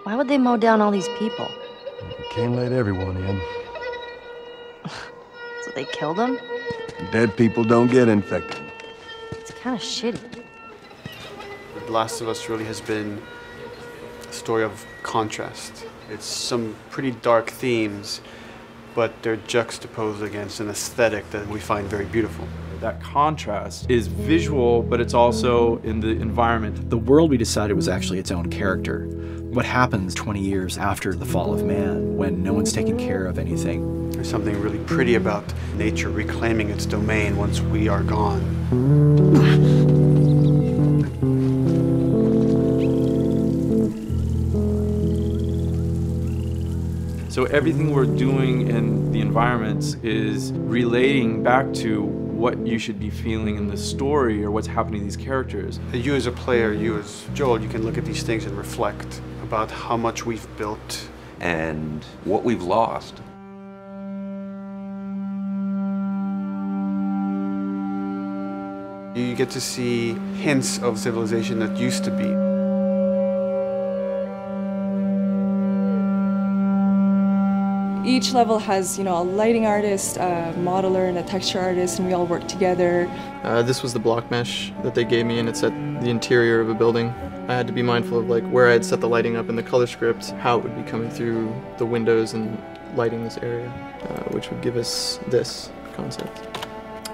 Why would they mow down all these people? You can't let everyone in. So they killed them? Dead people don't get infected. It's kind of shitty. Last of Us really has been a story of contrast. It's some pretty dark themes, but they're juxtaposed against an aesthetic that we find very beautiful. That contrast is visual, but it's also in the environment. The world we decided was actually its own character. What happens 20 years after the fall of man when no one's taking care of anything? There's something really pretty about nature reclaiming its domain once we are gone. So everything we're doing in the environments is relating back to what you should be feeling in the story or what's happening to these characters. You as a player, you as Joel, you can look at these things and reflect about how much we've built and what we've lost. You get to see hints of civilization that used to be. Each level has, a lighting artist, a modeler, and a texture artist, and we all work together. This was the block mesh that they gave me, and it's at the interior of a building. I had to be mindful of where I had set the lighting up in the color script, how it would be coming through the windows and lighting this area, which would give us this concept.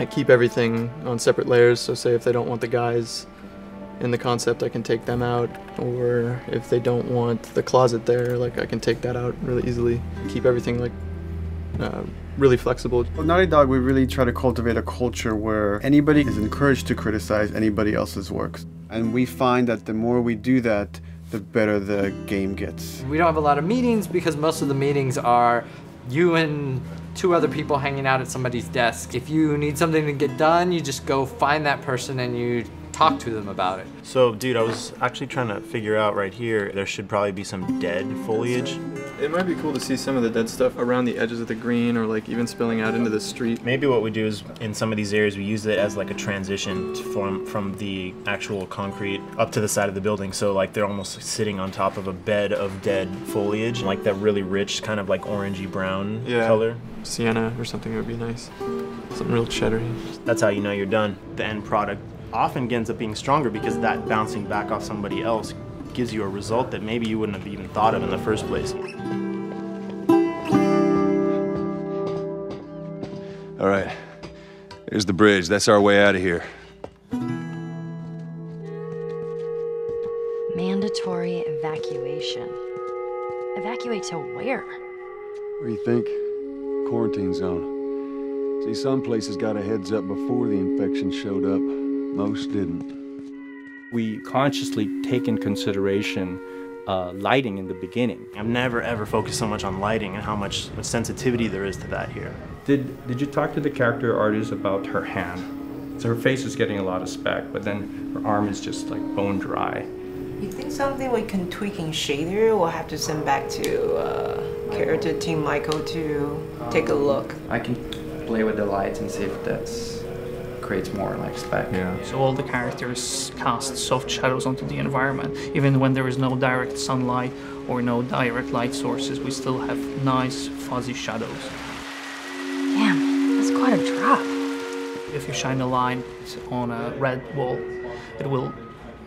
I keep everything on separate layers, so say if they don't want the guys in the concept, I can take them out, or if they don't want the closet there, I can take that out really easily. Keep everything really flexible. Well, Naughty Dog, we really try to cultivate a culture where anybody is encouraged to criticize anybody else's works. And we find that the more we do that, the better the game gets. We don't have a lot of meetings because most of the meetings are you and 2 other people hanging out at somebody's desk. If you need something to get done, you just go find that person and you talk to them about it. So, dude, I was actually trying to figure out right here, there should probably be some dead foliage. It might be cool to see some of the dead stuff around the edges of the green or even spilling out into the street. Maybe what we do is, in some of these areas, we use it as a transition from the actual concrete up to the side of the building. So they're almost sitting on top of a bed of dead foliage, that really rich kind of orangey brown color. Sienna or something would be nice. Something real cheddary. That's how you know you're done. The end product often ends up being stronger because that bouncing back off somebody else gives you a result that maybe you wouldn't have even thought of in the first place. All right, here's the bridge. That's our way out of here. Mandatory evacuation. Evacuate to where? What do you think? Quarantine zone. See, some places got a heads up before the infection showed up. Most didn't. We consciously take in consideration lighting in the beginning. I've never ever focused so much on lighting and how much sensitivity there is to that here. Did you talk to the character artist about her hand? So her face is getting a lot of speck, but then her arm is just bone dry. You think something we can tweak in shader? We'll have to send back to character team Michael to take a look. I can play with the lights and see if that's creates more speck. Yeah. So all the characters cast soft shadows onto the environment. Even when there is no direct sunlight or no direct light sources, we still have nice fuzzy shadows. Damn, that's quite a drop. If you shine a light on a red wall, it will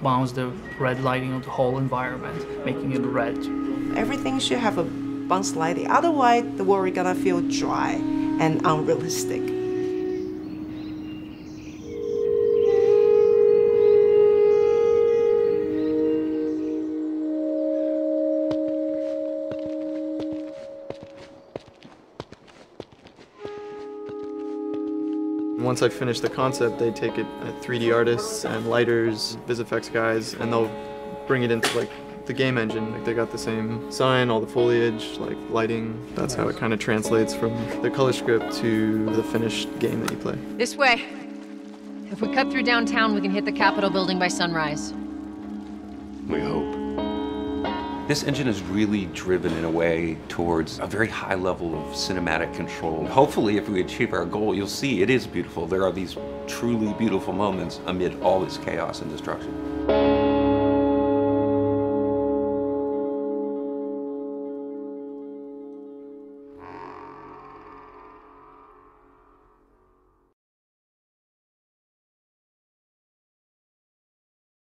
bounce the red lighting of the whole environment, making it red. Everything should have a bounce lighting, otherwise the world is gonna feel dry and unrealistic. Once I finish the concept, they take it at 3D artists and lighters, VisFX guys, and they'll bring it into the game engine. They got the same sign, all the foliage, lighting. That's how it kind of translates from the color script to the finished game that you play. This way. If we cut through downtown, we can hit the Capitol building by sunrise. We hope. This engine is really driven in a way towards a very high level of cinematic control. Hopefully, if we achieve our goal, you'll see it is beautiful. There are these truly beautiful moments amid all this chaos and destruction.